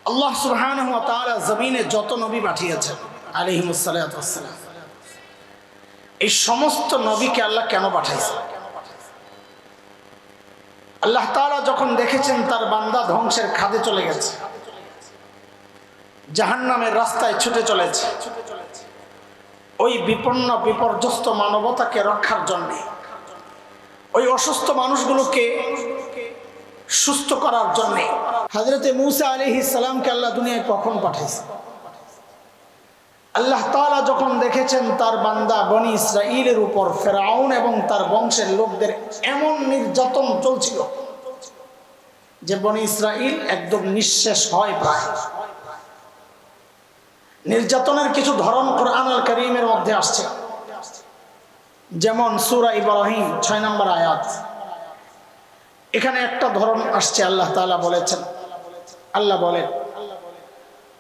আল্লাহ সুবহানাহু ওয়া তাআলা জমিনে যত নবী পাঠিয়েছেন আলাইহিমুস সালাতু ওয়াস সালাম, এই সমস্ত নবীকে আল্লাহ কেন পাঠাইছেন? আল্লাহ তাআলা যখন দেখেছেন তার বান্দা ধ্বংসের খাদে চলে গেছে, জাহান্নামের রাস্তায় ছুটে চলেছে, ওই বিপন্ন বিপর্যস্ত মানবতাকে রক্ষার জন্য, ওই অসুস্থ মানুষগুলোকে সুস্থ করার জন্য হযরত মূসা আলাইহিস সালামকে আল্লাহ দুনিয়ায় কখন পাঠিয়েছেন? আল্লাহ তাআলা যখন দেখেছেন তার বান্দা বনি ইসরাঈলের উপর ফেরাউন এবং তার বংশের লোকদের এমন নির্যাতন চলছিল যে বনি ইসরাঈল একদম নিঃশেষ হয় প্রায়। নির্যাতনের কিছু ধরন কোরআন আল কারীমের মধ্যে আসছে, যেমন সূরা ইব্রাহিম 6 নম্বর আয়াত। এখানে একটা ধরন আসছে, আল্লাহ তাআলা বলেছেন, আল্লাহ বলেন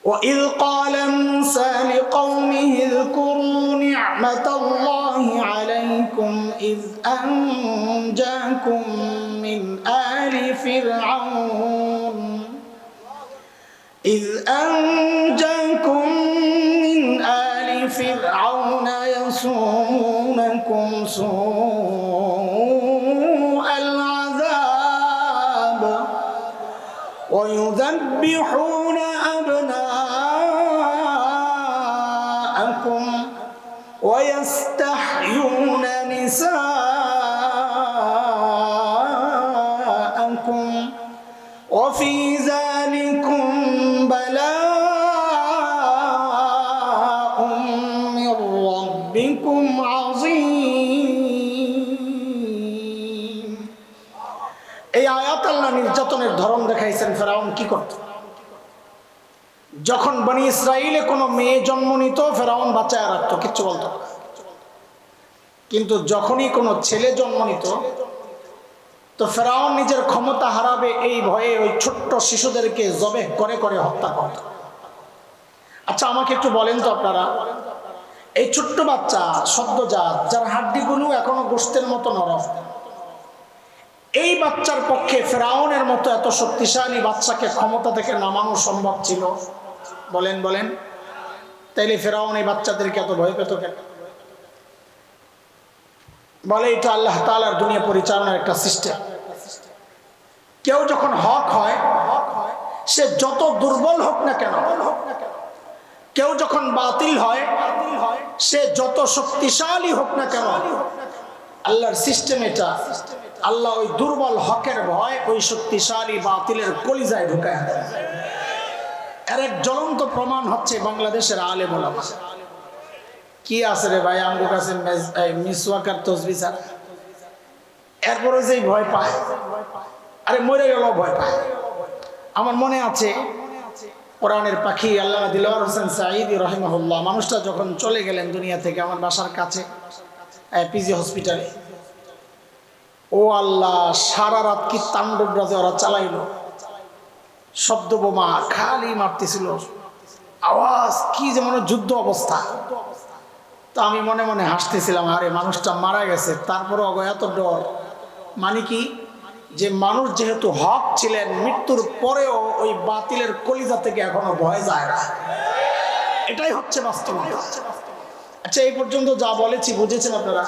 وَإِذْ قَالَ مُوسَى لِقَوْمِهِ اذْكُرُوا نِعْمَةَ اللَّهِ عَلَيْكُمْ إِذْ أَنْجَاكُمْ مِنْ آلِ فِرْعَوْنَ يَسُومُونَكُمْ سُوءَ الْعَذَابِ وَيُذَبِّحُونَ أَبْنَاءَكُمْ وَيَسْتَحْيُونَ نِسَاءَكُمْ وَفِي ذَلِكُمْ بَلَاءٌ مِّن رَّبِّكُمْ عَظِيمٌ। এই আয়াত আল্লাহ নির্যাতনের ধরন দেখাইছেন ফেরাউন কি করত। যখন বনি ইসরাইলে কোনো মেয়ে জন্ম নিত ফেরাউন বাঁচায় রাখত, কিচ্ছু বলতো না। কিন্তু যখনই কোনো ছেলে জন্ম নিত তো ফেরাউন নিজের ক্ষমতা হারাবে এই ভয়ে ওই ছোট্ট শিশুদেরকে জবেহ করে করে হত্যা করত। আচ্ছা আমাকে একটু বলেন তো আপনারা, এই ছোট্ট বাচ্চা সদ্যজাত যার হাড্ডিগুলো এখনো গোশতের মতো নরম, এই বাচ্চার পক্ষে ফেরাউনের মতো এত শক্তিশালী বাচ্চাকে ক্ষমতা থেকে নামানো সম্ভব ছিল? বলেন বলেন। তাইলে ফেরাউন এই বাচ্চাদেরকে এত ভয় পেত কেন? বলে এটা আল্লাহ তাআলার দুনিয়া পরিচালনার একটা সিস্টেম। কেউ যখন হক হয় সে যত দুর্বল হোক না কেন, কেউ যখন বাতিল হয় সে যত শক্তিশালী হোক না কেন, আল্লাহর সিস্টেম এটা। আল্লাহ ওই দুর্বল হকের ভয় ওই শক্তিশালী বাতিলের কলিজায় ঢুকায় দেয়। এর এক জ্বলন্ত প্রমাণ হচ্ছে বাংলাদেশের আলেম ওলামা। কি আছে রে ভাই আমার কাছে মিসওয়াক আর তসবিহ ছাড়া, এরপরে যেই ভয় পায়, আরে মরে গেল ভয় পায়। আমার মনে আছে কোরআনের পাখি আল্লামা দিলওয়ার হোসেন সাঈদী রাহিমাহুল্লাহ, মানুষটা যখন চলে গেলেন দুনিয়া থেকে, আমার বাসার কাছে পিজি হসপিটালে, ও আল্লাহ সারা রাত কি তাণ্ডব রাজে ওরা চালাইলো। শব্দ বোমা খালি মারতেছিল, আওয়াজ কি যেমন যুদ্ধ অবস্থা। তো আমি মনে মনে হাসতেছিলাম, আরে মানুষটা মারা গেছে তারপরে এত ডর। মানে কি, যে মানুষ যেহেতু হক ছিলেন, মৃত্যুর পরেও ওই বাতিলের কলিজা থেকে এখনো ভয় যায় না। এটাই হচ্ছে বাস্তবতা। আচ্ছা এই পর্যন্ত যা বলেছি বুঝেছেন আপনারা?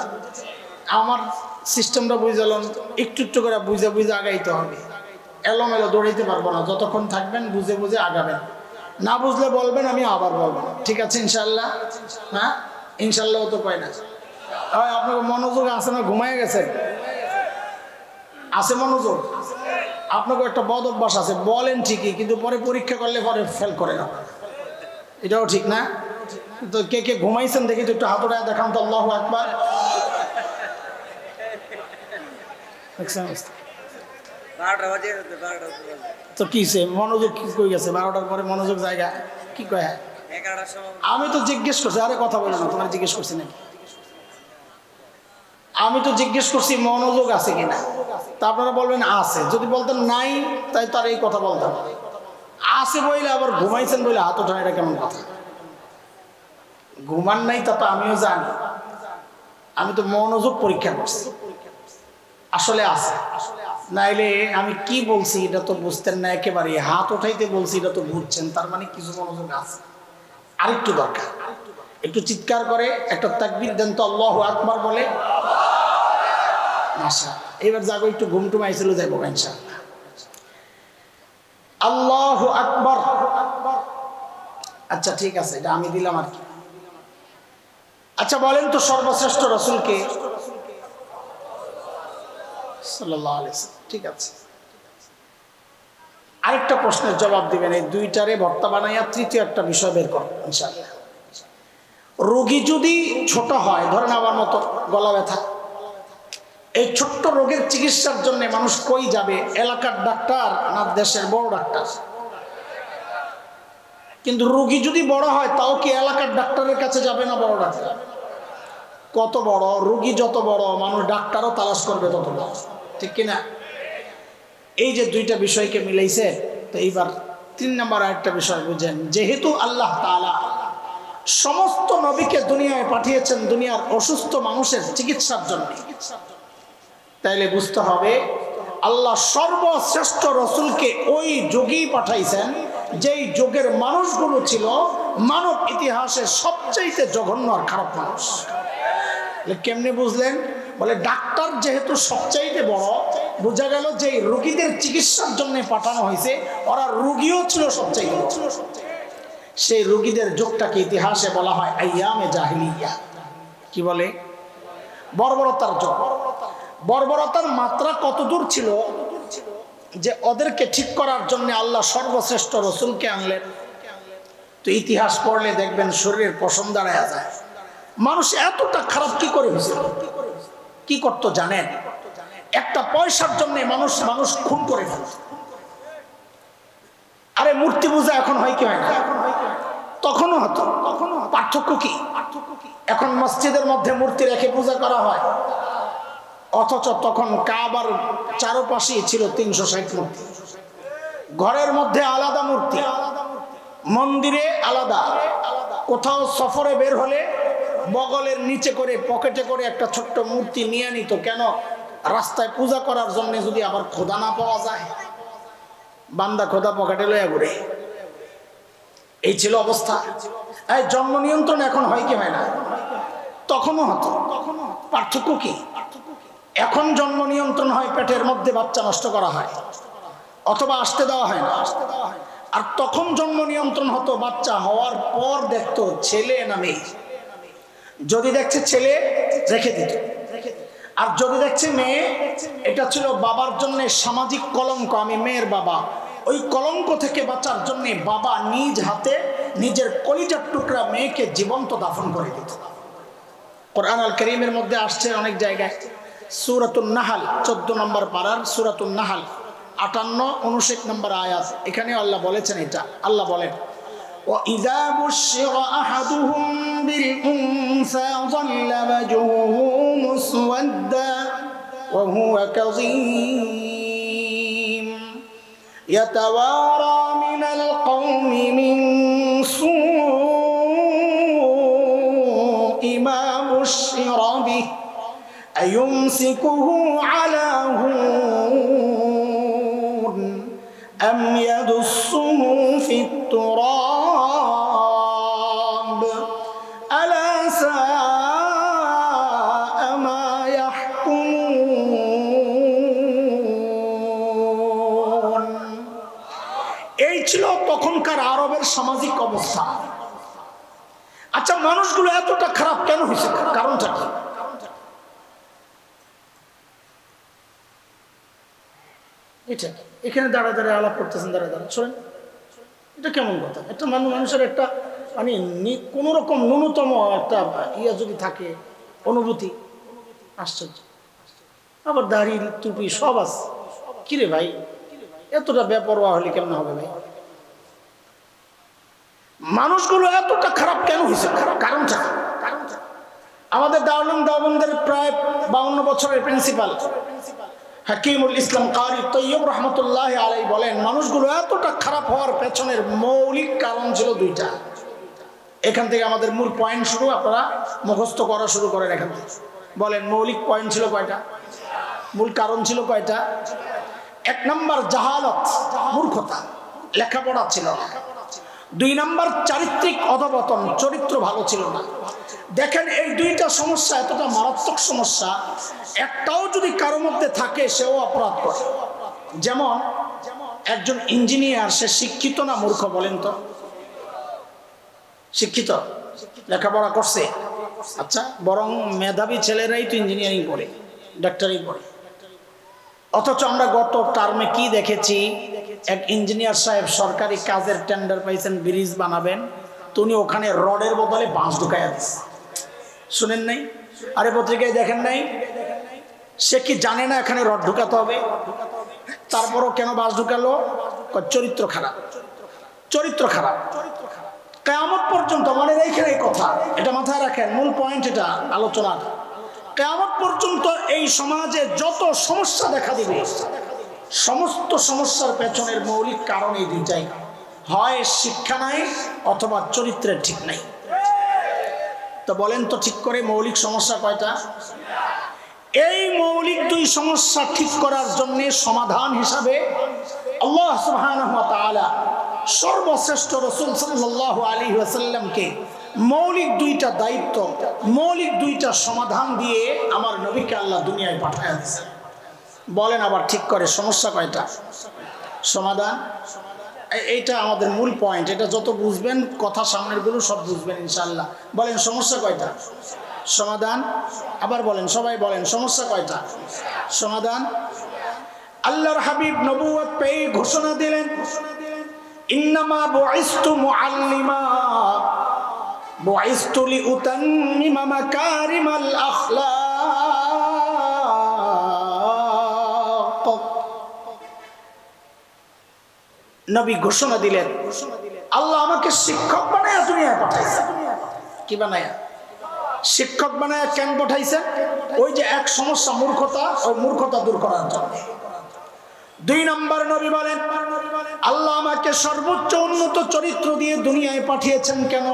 আমার সিস্টেমটা বুঝলাম, একটু একটু করে বুঝে বুঝে আগাইতে হবে। এলোমেলো দৌড়াইতে পারবো না, যতক্ষণ থাকবেন বুঝে বুঝে আগাবেন। না বুঝলে বলবেন, আমি আবার বলবো, ঠিক আছে ইনশাল্লাহ? হ্যাঁ ইনশাল্লাহ তো কয় না। আপনার মনোযোগ আছে না? ঘুমায় গেছেন? আছে মনোযোগ? আপনাকে একটা বদ অভ্যাস আছে, বলেন ঠিকই কিন্তু পরে পরীক্ষা করলে পরে ফেল করে না, এটাও ঠিক না? তো কে কে ঘুমাইছেন দেখি তো একটু হাত উঠায় দেখান তো। আল্লাহু আকবার। তো কিসে মনোযোগ কি কই গেছে? 12টার পরে মনোযোগ জায়গা কি কয়? আমি তো জিজ্ঞেস করছি, আরে কথা বলো না, তোমার জিজ্ঞেস করছি নাকি? আমি তো জিজ্ঞেস করছি মনোযোগ আছে কিনা, তা আপনারা বলবেন আছে। যদি বলতেন নাই তাই তার এই কথা বলতাম। আছে বইলে আবার ঘুমাইছেন বইলে হাত ওঠানো, এটা কেমন কথা? ঘুমান নাই তা তো আমিও জানি, আমি তো মনোযোগ পরীক্ষা করছি, আসলে আছে। নাইলে আমি কি বলছি এটা তো বুঝতেন না, একেবারে হাত উঠাইতে বলছি এটা তো বুঝছেন, তার মানে কিছু মনোযোগ আছে। আরেকটু দরকার, একটু চিৎকার করে একটা তাকবীর দেন তো, আল্লাহু আকবার বলে। আচ্ছা এবার যাবো, একটু ঘুমটুম আইছিল যাইব ইনশাআল্লাহ। আল্লাহু আকবার। আচ্ছা ঠিক আছে, এটা আমি দিলাম আর কি। আচ্ছা বলেন তো সর্বশ্রেষ্ঠ রাসূলকে? সাল্লাল্লাহু আলাইহি ওয়াসাল্লাম। ঠিক আছে, আরেকটা প্রশ্নের জবাব দিবেন, এই দুইটারে ভর্তা বানাইয়া তৃতীয় একটা বিষয় বের করবেন ইনশাআল্লাহ। রোগী যদি ছোট হয়, ধরেন আমার মতো গলা ব্যথা, এই ছোট্ট রোগের চিকিৎসার জন্য মানুষ কই যাবে? এলাকার ডাক্তার না দেশের বড় ডাক্তার? কিন্তু রোগী যদি বড় হয় তাও কি এলাকার ডাক্তারের কাছে যাবে না বড় ডাক্তার? কত বড় রোগী যত বড়, মানুষ ডাক্তারও তালাশ করবে তত বড়, ঠিক কিনা? এই যে দুইটা বিষয়কে মিলাইছে, তো এইবার 3 নম্বর আরেকটা বিষয় বুঝেন। যেহেতু আল্লাহ তাআলা সমস্ত নবীকে দুনিয়ায় পাঠিয়েছেন দুনিয়ার অসুস্থ মানুষের চিকিৎসার জন্য, তাইলে বুঝতে হবে আল্লাহ সর্বশ্রেষ্ঠ রসুলকে ওই যুগেই পাঠাইছেন যেই যুগের মানুষগুলো ছিল মানব ইতিহাসের সবচাইতে জঘন্য আর খারাপ মানুষ। কেমনে বুঝলেন? বলে ডাক্তার যেহেতু সবচাইতে বড়, বোঝা গেল যে রোগীদের চিকিৎসার জন্য পাঠানো হয়েছে, ওরা রোগীও ছিল সবচাইতে বড়। সেই রোগীদের যুগটাকে ইতিহাসে বলা হয় আইয়ামে জাহিলিয়া। কি বলে? বর্বরতার যুগ। বর্বরতার মাত্রা কত দূর ছিল যে ওদেরকে ঠিক করার জন্য আল্লাহ সর্বশ্রেষ্ঠ রসুলকে আনলেন। তো ইতিহাস পড়লে দেখবেন শরীরের পশম দাঁড়ায় যায়। মানুষ এতটা খারাপ কি করে হয়েছিল? কি করতো জানেন? একটা পয়সার জন্য মানুষ খুন করে ফেলত। আরে মূর্তি পূজা এখন হয় কি হয় না? তখনও হতো। পার্থক্য কি? এখন মসজিদের মধ্যে মূর্তি রেখে পূজা করা হয়, অথচ তখন কাবার চারপাশেই ছিল 360 মূর্তি। ঘরের মধ্যে আলাদা মূর্তি, মন্দিরে আলাদা। কোথাও সফরে বের হলে বগলের নিচে করে পকেটে করে একটা ছোট্ট মূর্তি নিয়ে নিত। কেন? রাস্তায় পূজা করার জন্য যদি আবার খোদা না পাওয়া যায়, বান্দা খোদা পকেটে লইয়া ঘুরে। এই ছিল অবস্থা। এই জন্ম নিয়ন্ত্রণ এখন হয় কি হয় না? তখনও হতো। পার্থক্য কি? এখন জন্ম নিয়ন্ত্রণ হয়, পেটের মধ্যে বাচ্চা নষ্ট করা হয় অথবা আসতে দেওয়া হয় না। আর তখন জন্ম নিয়ন্ত্রণ হতো, বাচ্চা হওয়ার পর দেখতো ছেলে না মেয়ে। যদি দেখছে ছেলে রেখে দিত, আর যদি দেখছে মেয়ে, এটা ছিল বাবার জন্য সামাজিক কলঙ্ক। আমি মেয়ের বাবা, ওই কলঙ্ক থেকে বাঁচার জন্য বাবা নিজ হাতে নিজের কলিজার টুকরা মেয়েকে জীবন্ত দাফন করে দিত। কোরআন আল কারীমের মধ্যে আসছে অনেক জায়গায়। সূরাতুন নাহাল 14 নম্বর পারার সূরাতুন নাহাল 58, 59 নম্বর আয়াত। এখানে আল্লাহ বলেছেন এটা। আল্লাহ বলেন, وَإِذَا بُشِّرَ أَحَدُهُم بِالْأُنثَىٰ ظَلَّ وَجْهُهُ مُسْوَدًّا وَهُوَ كَظِيمٌ يَتَوَارَىٰ مِنَ الْقَوْمِ مِن سُوءِ مَا بُشِّرَ بِهِ أَيُمْسِكُهُ عَلَىٰ هُونٍ أَمْ يَدُسُّهُ فِي التُّرَابِ أَلَا سَاءَ مَا يَحْكُمُونَ। এই ছিল তখনকার আরবের সামাজিক অবস্থা। আচ্ছা মানুষগুলো এতটা খারাপ কেন হয়েছে? কারণটা কি? এটা এখানে দাঁড়া দাঁড়া আলাপ করতেছেন, দাঁড়া দাঁড়া শোনেন, এটা কেমন কথা? একটা মানুষের একটা মানে কোনো রকম ন্যূনতম একটা ইয়া যদি থাকে, অনুভূতি, আশ্চর্য। আবার দাড়ি টুপি সব আছে, কিরে ভাই এতটা বেপরোয়া হলে কেমন হবে ভাই? মানুষগুলো এতটা খারাপ কেন হয়েছে? কারণটা আমাদের দারুল দেওবন্দের প্রায় 52 বছরের প্রিন্সিপাল হাকিমুল ইসলাম কারি তৈয়ব রহমতুল্লাহ আলাই বলেন, মানুষগুলো এতটা খারাপ হওয়ার পেছনের মৌলিক কারণ ছিল 2টা। এখান থেকে আমাদের মূল পয়েন্ট শুরু, আপনারা মুখস্থ করা শুরু করেন এখান থেকে। বলেন মৌলিক পয়েন্ট ছিল কয়টা? মূল কারণ ছিল কয়টা? এক নাম্বার জাহালত, মূর্খতা, লেখাপড়া ছিল না। দুই নাম্বার চারিত্রিক অধপতন, চরিত্র ভালো ছিল না। দেখেন এই দুইটা সমস্যা এতটা মারাত্মক সমস্যা, একটাও যদি কারো মধ্যে থাকে সেও অপরাধ করে। যেমন একজন ইঞ্জিনিয়ার, সে শিক্ষিত না মূর্খ বলেন তো? শিক্ষিত, লেখাপড়া করছে, আচ্ছা, বরং মেধাবী ছেলেরাই তো ইঞ্জিনিয়ারিং পড়ে, ডাক্তারি পড়ে। অথচ আমরা গত টার্মে কি দেখেছি, এক ইঞ্জিনিয়ার সাহেব সরকারি কাজের টেন্ডার পাইছেন, ব্রিজ বানাবেন, তো উনি ওখানে রডের বদলে বাঁশ ঢুকাইয়া দিচ্ছে। শুনেন নাই? আরে পত্রিকায় দেখেন নাই? সে কি জানে না এখানে রড ঢুকাতে হবে? তারপরও কেন বাঁশ ঢুকালো? চরিত্র খারাপ, চরিত্র খারাপ। কিয়ামত পর্যন্ত, মানে এইখানে এই কথা, এটা মাথায় রাখেন, মূল পয়েন্ট এটা আলোচনার। কিয়ামত পর্যন্ত এই সমাজে যত সমস্যা দেখা দিবে, সমস্ত সমস্যার পেছনের মৌলিক কারণ এই দুইটাই, হয় শিক্ষা নাই অথবা চরিত্রের ঠিক নাই। তো বলেন তো ঠিক করে, মৌলিক সমস্যা কয়টা? এই মৌলিক দুই সমস্যা ঠিক করার জন্য সমাধান হিসাবে আল্লাহ সুবহানাহু ওয়া তাআলা সর্বশ্রেষ্ঠ রাসূল সাল্লাল্লাহু আলাইহি ওয়াসাল্লামকে মৌলিক দুইটা দায়িত্ব, মৌলিক দুইটা সমাধান দিয়ে আমার নবীকে আল্লাহ দুনিয়ায় পাঠায় দিয়েছেন। বলেন আবার ঠিক করে, সমস্যা কয়টা? সমাধান। এইটা আমাদের মূল পয়েন্ট। এটা যত বুঝবেন, কথা সামনের গুলো সব বুঝবেন ইনশাআল্লাহ। বলেন সমস্যা কয়টা? সমাধান। আবার বলেন, সবাই বলেন, সমস্যা কয়টা? সমাধান। আল্লাহর হাবিব নবুয়ত পেয়ে ঘোষণা দিলেন, ইন্নামা বুইসতু মুআল্লিমা বুইসতু লিউতাম্মিমা মাকারিমাল আখলাক। নবী ঘোষণা দিলেন, আল্লাহ আমাকে শিক্ষক বানায়া দুনিয়ায় পাঠাইছেন। কি বানায়া? শিক্ষক বানায়া। কেন পাঠাইছেন? ওই যে এক সমস্যা, মূর্খতা, ওই মূর্খতা দূর করার জন্য। দুই নম্বর নবী বলেন, আল্লাহ আমাকে সর্বোচ্চ উন্নত চরিত্র দিয়ে দুনিয়ায় পাঠিয়েছেন কেন?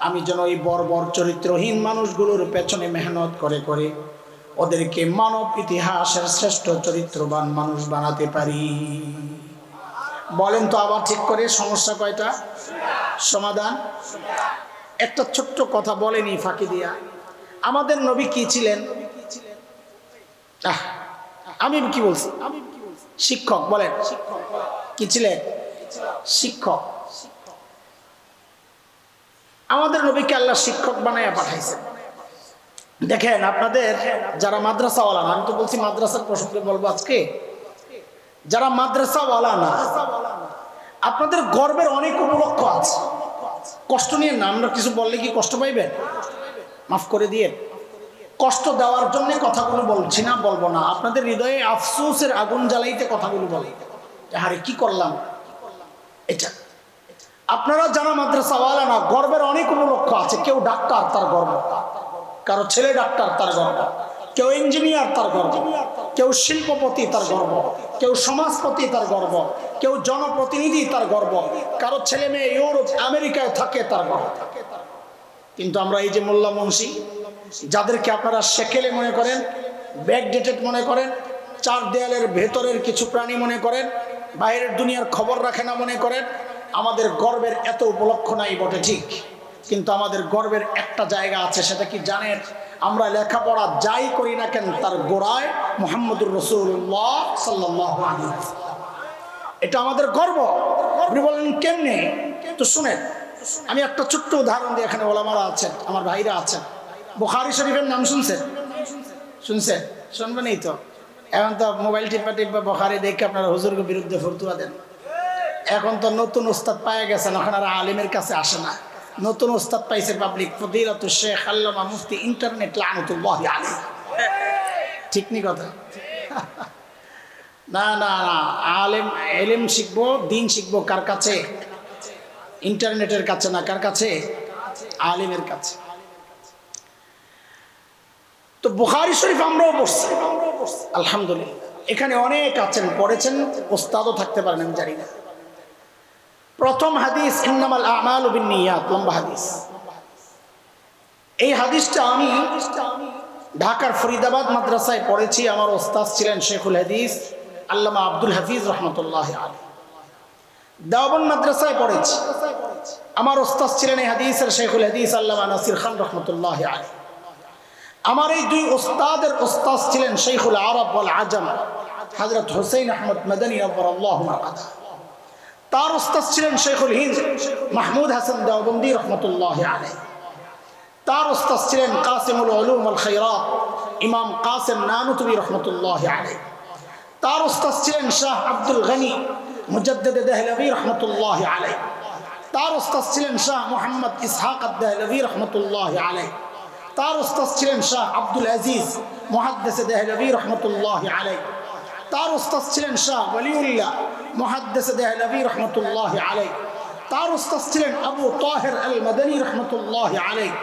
আমি যেন এই বর্বর চরিত্রহীন মানুষগুলোর পেছনে মেহনত করে করে ওদেরকে মানব ইতিহাসের শ্রেষ্ঠ চরিত্রবান মানুষ বানাতে পারি। বলেন তো আবার ঠিক করে, সমস্যা কয়টা? সমাধান। একটা ছোট্ট কথা বলেনি ফাঁকি দিয়া, আমাদের নবী কি ছিলেন? আমি কি বলছি? শিক্ষক। বলেন কি ছিলেন? শিক্ষক। আমাদের নবীকে আল্লাহ শিক্ষক বানাইয়া পাঠাইছেন। দেখেন আপনাদের যারা মাদ্রাসাওয়ালা না, আমি তো বলছি মাদ্রাসার প্রসঙ্গে বলবো আজকে, যারা মাদ্রাসাওয়ালা না, আপনাদের গর্বের অনেক উপলক্ষ আছে। কষ্ট নিয়ে না, আমরা কিছু বললে কি কষ্ট পাইবেন? মাফ করে দিয়ে, কষ্ট দেওয়ার জন্য কথাগুলো বলছি না, বলবো না। আপনাদের হৃদয়ে আফসোসের আগুন জ্বালাইতে কথাগুলো বলে, আরে কি করলাম এটা। আপনারা যারা মাদ্রাসাওয়ালা না, গর্বের অনেক উপলক্ষ আছে। কেউ ডাক্তার, তার গর্ব। কারো ছেলে ডাক্তার, তার গর্ব। কেউ ইঞ্জিনিয়ার, তার গর্ব। কেউ শিল্পপতি, তার গর্ব। কেউ সমাজপতি, তার গর্ব। কেউ জনপ্রতিনিধি, তার গর্ব। কারো ছেলে মেয়ে ইউরোপ আমেরিকায় থাকে, তার গর্ব। কিন্তু আমরা এই যে মোল্লা মুন্সি, যাদেরকে আপনারা সেকেলে মনে করেন, ব্যাকডেটেড মনে করেন, চার দেয়ালের ভেতরের কিছু প্রাণী মনে করেন, বাইরের দুনিয়ার খবর রাখে না মনে করেন, আমাদের গর্বের এত উপলক্ষ নাই বটে ঠিক, কিন্তু আমাদের গর্বের একটা জায়গা আছে। সেটা কি জানেন? আমরা লেখাপড়া যাই করি না কেন, তার গোড়ায় মুহাম্মদুর রাসূলুল্লাহ সাল্লাল্লাহু আলাইহি ওয়াসাল্লাম। এটা আমাদের গর্ব। আপনি বলেন কেমনে? তো শুনেন, আমি একটা ছোট্ট উদাহরণ দিই। এখানে ওলামারা আছেন, আমার ভাইরা আছেন। বুখারী শরীফের নাম শুনছেন? শুনছেন? শুনবেন এই তো। এখন তো মোবাইল টিপা টিপা বুখারী দেখে আপনারা হুজুরের বিরুদ্ধে ফতোয়া দেন। এখন তো নতুন উস্তাদ পায়ে গেছেন, এখন আর আলিমের কাছে আসে না। নতুন উস্তাদ পাইছে পাবলিক, ফদিলাতুশ শেখ আল্লামা মুফতি ইন্টারনেট লানাতুল্লাহি আলাইহি। ঠিক নি কথা? না না না, এলেম শিখবো, দিন শিখবো কার কাছে? ইন্টারনেটের কাছে না, কার কাছে? আলিমের কাছে। তো বুখারী শরীফ আমরাও পড়ছি, আলহামদুলিল্লাহ। এখানে অনেক আছেন, পড়েছেন, ওস্তাদও থাকতে পারেন, আমি জানি না। প্রথম হাদিস ইন্নামাল আমালু বিন্নিয়াত, লম্বা হাদিস। এই হাদিসটা আমি ঢাকার ফরিদাবাদ মাদ্রাসায় পড়েছি। আমার ওস্তাদ ছিলেন শেখুল হাদিস আল্লামা আব্দুল হাফিজ রহমতুল্লাহ আলাইহি। দেওবন্দ মাদ্রাসায় পড়েছি। আমার ওস্তাদ ছিলেন এই হাদিসের শেখুল হাদিস আল্লামা নাসির খান রহমতুল্লাহ আলাইহি। আমার এই দুই ওস্তাদের ওস্তাদ ছিলেন শেখুল আরব ওয়াল আজম হযরত হুসাইন আহমদ মাদানী নওয়ারাল্লাহু মারকাদা। তার ওস্তাদ ছিলেন শেখুল হিন্দ মাহমুদ হাসান দেওবন্দি রহমতুল্লাহ আলাইহি। তার ওস্তাদ ছিলেন কাসিমুল উলুম ওয়াল খায়রাত ইমাম কাসিম নানুতুবি রহমতুল্লাহ আলাইহি। তার ওস্তাদ ছিলেন শাহ আব্দুল গনি মুজাদ্দিদ দেহলভী রহমতুল্লাহ আলাইহি। তার ওস্তাদ ছিলেন শাহ মুহাম্মদ ইসহাক আদ-দেহলভী রহমতুল্লাহ আলাইহি। তার ওস্তাদ ছিলেন শাহ আব্দুল আজিজ মুহাদ্দিস দেহলভী রহমতুল্লাহ আলাইহি। তার ওস্তাদ ছিলেন শাহ ওয়ালিউল্লাহ মুহাদ্দিস দেহলভী রহমতুল্লাহ আলাইহি। তার ওস্তাদ ছিলেন আবু তাহির আল মাদানী রহমতুল্লাহ আলাইহি।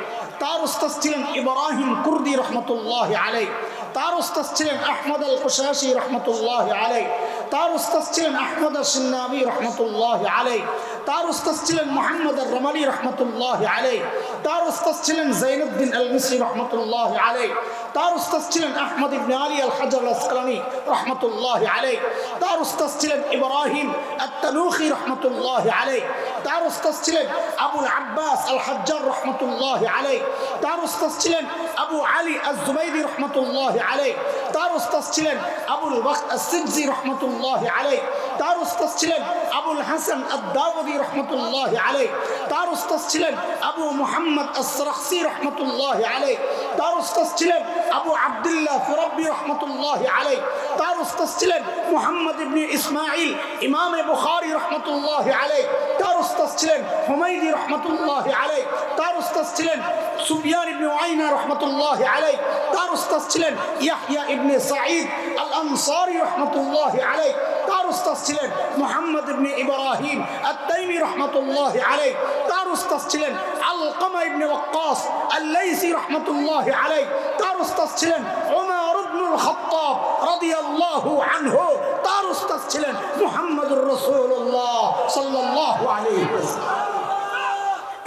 তার ওস্তাদ ছিলেন ইব্রাহিম কুর্দি রহমতুল্লাহ আলাইহি। তার ওস্তাদ ছিলেন আহমদ আল কুশাশি রহমতুল্লাহ আলাইহি। তার ওস্তাদ ছিলেন আহমদ আশ-শিন্নাবি রহমতুল্লাহ আলাইহি। তার ওস্তাদ ছিলেন মুহাম্মদ আর-রমালি রহমতুল্লাহ আলাইহি। তার ওস্তাদ ছিলেন যায়নুদ্দিন আল-মিসরি রহমতুল্লাহ আলাইহি। তার ওস্তাদ ছিলেন আহমদ ইবনে আলী আল-হাজার আল-আসকালানি রহমতুল্লাহ আলাইহি। তার ওস্তাদ ছিলেন ইব্রাহিম আত-তানুখি রহমতুল্লাহ আলাইহি। তার ওস্তাদ ছিলেন আবুল আব্বাস আল-হাজ্জার রহমতুল্লাহ আলাইহি। তার ওস্তাদ ছিলেন আবু আলী আজ-জুবাইদি রহমতুল্লাহ আলাইহি। তার ওস্তাদ ছিলেন আবুল ওয়াক্ত আস-সিবজি রহমতুল্লাহ আলাইহি। তার ওস্তাদ ছিলেন আবুল হাসান আদ-দাউদি রহমতুল্লাহ আলাইহি। তার ওস্তাদ ছিলেন আবু মুহাম্মদ আস-সারাখসি রহমতুল্লাহ আলাইহি। তার ওস্তাদ ছিলেন আবু আব্দুল্লাহ ফিরাব্বি রহমতুল্লাহ আলাইহি। তার ওস্তাদ ছিলেন মুহাম্মদ ইবনে ইসমাঈল ইমাম বুখারী রহমতুল্লাহ আলাইহি। তার ওস্তাদ ছিলেন হুমায়দি রহমতুল্লাহ আলাইহি। তার ওস্তাদ ছিলেন সুফিয়ান ইবনে উয়াইনা রহমতুল্লাহ আলাইহি। তার ওস্তাদ ছিলেন ইয়াহইয়া ইবনে সাঈদ আল-আনসারী রহমতুল্লাহ আলাইহি। তার ওস্তাদ ছিলেন মুহাম্মদ ইবনে ইব্রাহিম আত-তাইমি রহমতুল্লাহ আলাইহি। তার ওস্তাদ ছিলেন আলকামা ইবনে ওয়াক্কাস আল-লাইসি রহমতুল্লাহ আলাইহি। তার ওস্তাদ ছিলেন উমর ইবনুল খাত্তাব রাদিয়াল্লাহু আনহু। তার ওস্তাদ ছিলেন মুহাম্মদুর রাসূলুল্লাহ সাল্লাল্লাহু আলাইহি ওয়াসাল্লাম।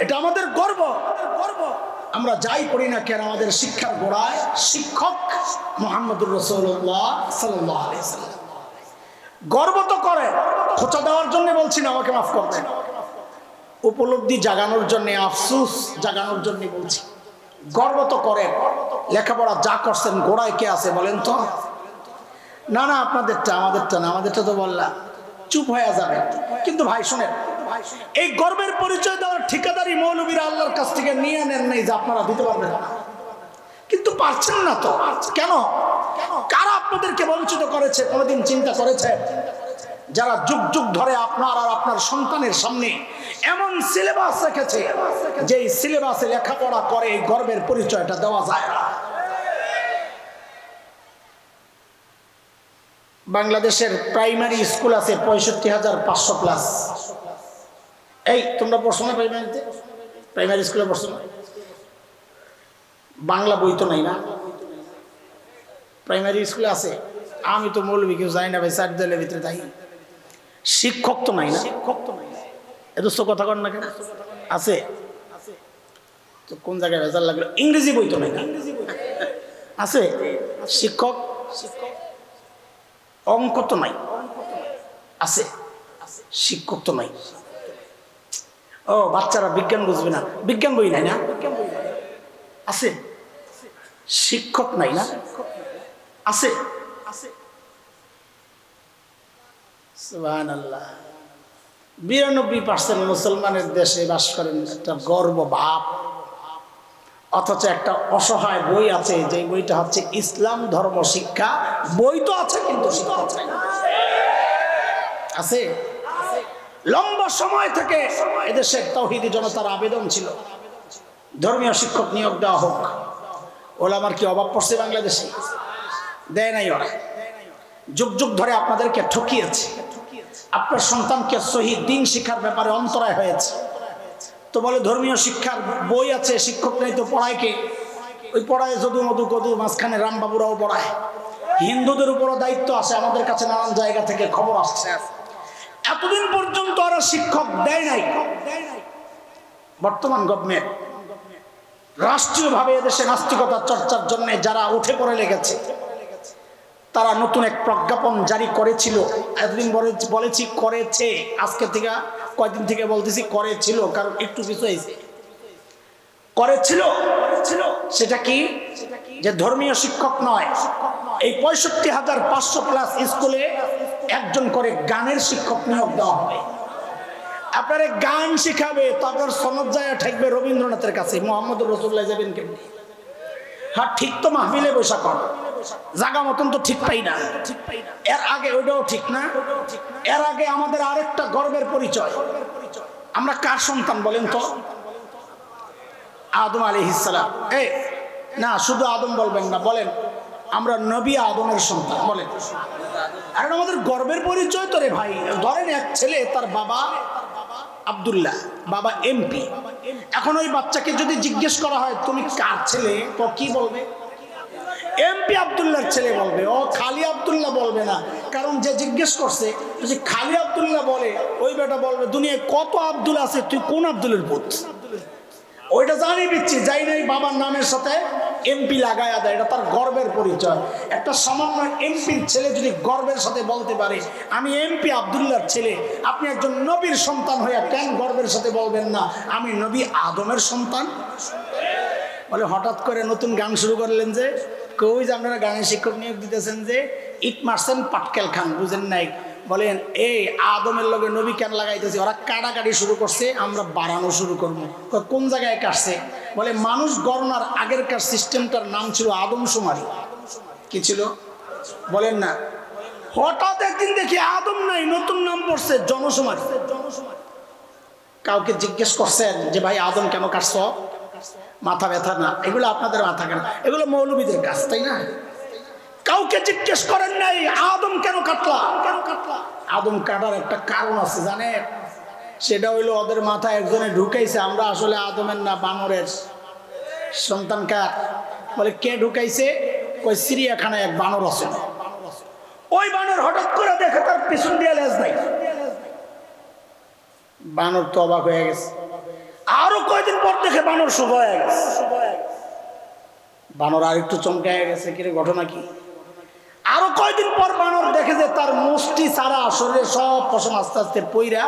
এটা আমাদের গর্ব। আমরা যাই করি না কেন আমাদের শিক্ষার গোড়ায় শিক্ষক মুহাম্মদুর রাসূলুল্লাহ সাল্লাল্লাহু আলাইহি ওয়াসাল্লাম। গর্ব তো করে, খোঁচা দেওয়ার জন্য বলছি না, আমাকে মাফ করবেন। উপলব্ধি জাগানোর জন্য, আফসোস জাগানোর জন্য বলছি। গর্ব তো করে, লেখাপড়া যা করছেন গোড়ায় কে আছে বলেন তো? না না, আপনাদেরটা আমাদেরটা না, আমাদেরটা তো বললাম, চুপ হয়ে যাবে। কিন্তু ভাই শোনেন, এই গর্বের পরিচয় দেওয়ার ঠিকাদারি মৌলবীরা আল্লাহর কাছ থেকে নিয়ে নেন নাই যে আপনারা দিতে পারবেন না, কিন্তু পারছেন না তো কেন? কারা আপনাদেরকে বঞ্চিত করেছে কোনোদিন চিন্তা করেছে? যারা যুগ যুগ ধরে আপনার আর আপনার সন্তানের সামনে এমন সিলেবাস রেখেছে যে সিলেবাসে লেখাপড়া করে এই গর্বের পরিচয়টা দেওয়া যায় না। বাংলাদেশের প্রাইমারি স্কুল আছে ৬৫,৫০০ প্লাস। এই তোমরা পড়ছো না প্রাইমারিতে? প্রাইমারি স্কুলে পড়ছো না? বাংলা বই তো নাই না? প্রাইমারি স্কুলে আছে? আমি তো মৌলবি কেউ যাই না ভাই, চার দেয়ালের ভিতরে তাই। শিক্ষক তো নাই না? এত কথা কর না কেন? আছে তো কোন জায়গায় রেজাল্ট লাগলো? ইংরেজি বই তো নাই না? আছে। শিক্ষক অঙ্ক তো নাই, আছে। শিক্ষক তো নাই। ও বাচ্চারা বিজ্ঞান বুঝবে না, বিজ্ঞান বই নাই না? আছে। শিক্ষক নাই না? আছে। সুবহানাল্লাহ। ৯২% মুসলমানের দেশে বাস করেন, একটা গর্ব ভাব। অথচ একটা অসহায় বই আছে, যে বইটা হচ্ছে ইসলাম ধর্ম শিক্ষা। বই তো আছে কিন্তু শিক্ষা চাই না। আছে। লম্বা সময় থেকে এদেশে তাওহীদি জনতার আবেদন ছিল ধর্মীয় শিক্ষক নিয়োগ দেওয়া হোক। ওলামার কি অভাব পড়ছে বাংলাদেশে? দেয় নাই ওরা। যুগ যুগ ধরে আপনাদেরকে ঠকিয়েছে। আপনার সন্তানকে সহিহ দ্বীন শিক্ষার ব্যাপারে অন্তরায় হয়েছে, তো বলে ধর্মীয় শিক্ষার বই আছে, শিক্ষক নেই, তো পড়ায় কে? ওই পড়ায় যদু মধু কদু, মাঝখানে রামবাবুরাও পড়ায়। হিন্দুদের উপরও দায়িত্ব আছে, আমাদের কাছে নানান জায়গা থেকে খবর আসছে। এতদিন পর্যন্ত ওরা শিক্ষক দেয় নাই। বর্তমান গভর্নমেন্ট রাষ্ট্রীয়ভাবে এদেশে নাস্তিকতা চর্চার জন্য যারা উঠে পড়ে লেগেছে, তারা নতুন এক প্রজ্ঞাপন জারি করেছিল। এতদিন বলেছি করেছে, আজকে থেকে কয়দিন থেকে বলতেছি করেছিল, কারণ একটু কিছু হয়েছে। করেছিল সেটা কি? যে ধর্মীয় শিক্ষক নয়, এই ৬৫,৫০০+ স্কুলে একজন করে গানের শিক্ষক নিয়োগ দেওয়া হবে। আপনারে গান শিখাবে, তো আপনার সনদ যায় ঠেকবে রবীন্দ্রনাথের কাছে, মোহাম্মদুর রাসূলুল্লাহ যাবেন কেমনি? হ্যাঁ ঠিক তো, মাহফিলে বৈশা কর, জাগা মতন তো ঠিক পাই না। এর আগে ওইটাও ঠিক না। এর আগে আমাদের আরেকটা গর্বের পরিচয়, আমরা কার সন্তান বলেন তো? আদম আলাইহিস সালাম। এই না, শুধু আদম বলবেন না, বলেন আমরা নবী আদমের সন্তান বলেন। আর আমাদের গর্বের পরিচয় তো রে ভাই। ধরেন এক ছেলে, তার বাবা আব্দুল্লাহ, বাবা এমপি। এখন ওই বাচ্চাকে যদি জিজ্ঞেস করা হয় তুমি কার ছেলে, তো কি বলবে? এমপি আব্দুল্লাহর ছেলে বলবে। ও খালি আব্দুল্লাহ বলবে না, কারণ যে জিজ্ঞেস করছে যদি খালি আব্দুল্লাহ বলে, ওই বেটা বলবে দুনিয়ায় কত আব্দুল আছে, তুই কোন আব্দুলের পুত? ওইটা জানি দিচ্ছি, যাই নাই বাবার নামের সাথে এমপি লাগায়া দেয়, এটা তার গর্বের পরিচয়। একটা সামান্য এমপির ছেলে যদি গর্বের সাথে বলতে পারে আমি এমপি আব্দুল্লাহর ছেলে, আপনি একজন নবীর সন্তান হইয়া কেন গর্বের সাথে বলবেন না আমি নবী আদমের সন্তান? বলে হঠাৎ করে নতুন গান শুরু করলেন যে, কই যে আপনারা গানের শিক্ষক নিয়োগ দিতেছেন যে, ইট মারছেন পাটকেল খান, বুঝেন নাই? বলেন এই আদমের লগে নবী কেন লাগাইতেছি? ওরা কাটাকাটি শুরু করছে, আমরা বাড়ানো শুরু করবো। কোন জায়গায় কাটছে? বলে মানুষ গণনার আগেরকার সিস্টেমটার নাম ছিল আদমশুমারি। কি ছিল বলেন না? হঠাৎ একদিন দেখি আদম নাই, নতুন নাম পড়ছে জনশুমারি। কাউকে জিজ্ঞেস করছেন যে ভাই আদম কেন কাটছ? মাথা ব্যথা না, এগুলো আপনাদের মাথা কেন, এগুলো মৌলবীদের কাজ, তাই না? কাউকে জিজ্ঞেস করেন নাই আদম কেন কাটলা? আদম কাটার একটা কারণ আছে জানেন? সেটা হইলো ওদের মাথায় একজনে ঢুকাইছে আমরা আসলে আদমের না বানরের সন্তান। কার? বলে কে ঢুকাইছে? ওই চিড়িয়াখানায় এক বানর আছে, ওই বানর হঠাৎ করে দেখে তার পিছন দিয়ে লেজ নাই। বানর তো অবাক হয়ে গেছে। আরো কয়দিন পর দেখে বানর শুভ হয়ে গেছে। বানর আর একটু চমকে গেছে, কিরে ঘটনা কি? আরো কয়দিন পর বানর দেখে যে তার মুষ্টি ছাড়া শরীরে সব পশম আস্তে আস্তে পইরা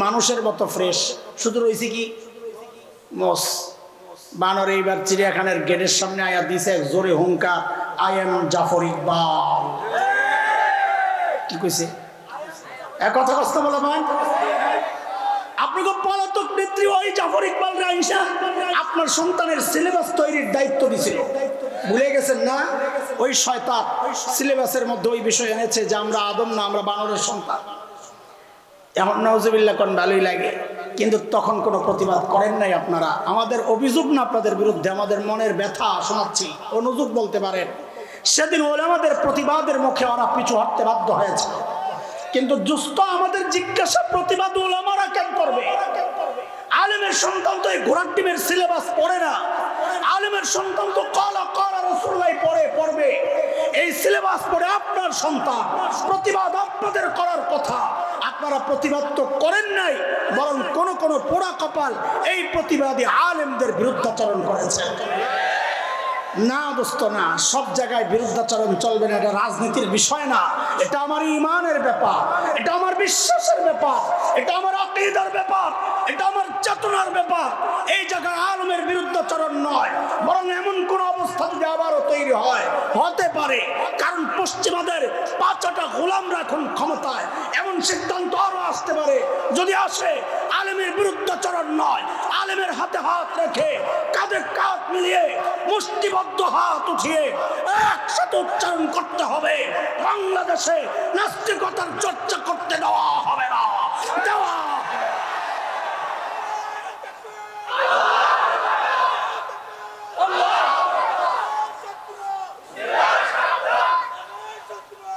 মানুষের মতো ফ্রেশ, শুধু রয়েছে কি মোষ। বানর এইবার চিড়িয়াখানার গেটের সামনে আয়া দিছে জোরে হুঙ্কার, আই এম জাফর ইকবাল। কি কইছে? এক কথা কষ্ট বলা ভাই, আপনাকে পলাতক নেত্রী ওই জাফর ইকবাল রাইসা আপনার সন্তানের সিলেবাস তৈরির দায়িত্ব দিছিল, ভুলে গেছেন না? ওই শয়তান সিলেবাসের মধ্যে ওই বিষয় এনেছে যে আমরা আদম না, আমরা বানরের সন্তান। এখন নাউজুবিল্লাহ কোন ভালোই লাগে, কিন্তু তখন কোনো প্রতিবাদ করেন নাই আপনারা। আমাদের অভিযোগ না আপনাদের বিরুদ্ধে, আমাদের মনের ব্যথা শোনাচ্ছি, অনুযোগ বলতে পারেন। সেদিন ওলামাদের প্রতিবাদের মুখে ওরা পিছু হটতে বাধ্য হয়েছে, কিন্তু দুস্থ আমাদের জিজ্ঞাসা প্রতিবাদ ওলামারা কেন করবে? আলেমের সন্তান তো এই ঘোড়ার টিমের সিলেবাস পড়ে না। আলেমের সন্তান তো কালা কালা রাসূলুল্লাহ পড়বে। এই সিলেবাস পড়ে আপনার সন্তান, প্রতিবাদ আপনাদের করার কথা। আপনারা প্রতিবাদ তো করেন নাই, বরং কোন কোন পোড়া কপাল এই প্রতিবাদী আলেমদের বিরুদ্ধাচরণ করেছেন। না দোস্ত না, সব জায়গায় বিরুদ্ধাচরণ চলবে না, এটা রাজনীতির বিষয় না, এটা আমার ঈমানের ব্যাপার, এটা আমার বিশ্বাসের ব্যাপার, এটা আমার আকীদার ব্যাপার, এটা আমার চেতনার ব্যাপার। এই জায়গায় আলেমের বিরুদ্ধাচরণ নয়, বরং এমন কোন অবস্থা যদি আবারও তৈরি হয়, হতে পারে কারণ পশ্চিমাদের ৫টা গোলামরা এখন ক্ষমতায়, এমন সিদ্ধান্ত আরো আসতে পারে। যদি আসে, আলেমের বিরুদ্ধাচরণ নয়, আলেমের হাতে হাত রেখে কাঁধে কাঁধ মিলিয়ে মুষ্টিবদ্ধ হাত উঠিয়ে একসাথে উচ্চারণ করতে হবে, বাংলাদেশে নাস্তিকতার চর্চা করতে দেওয়া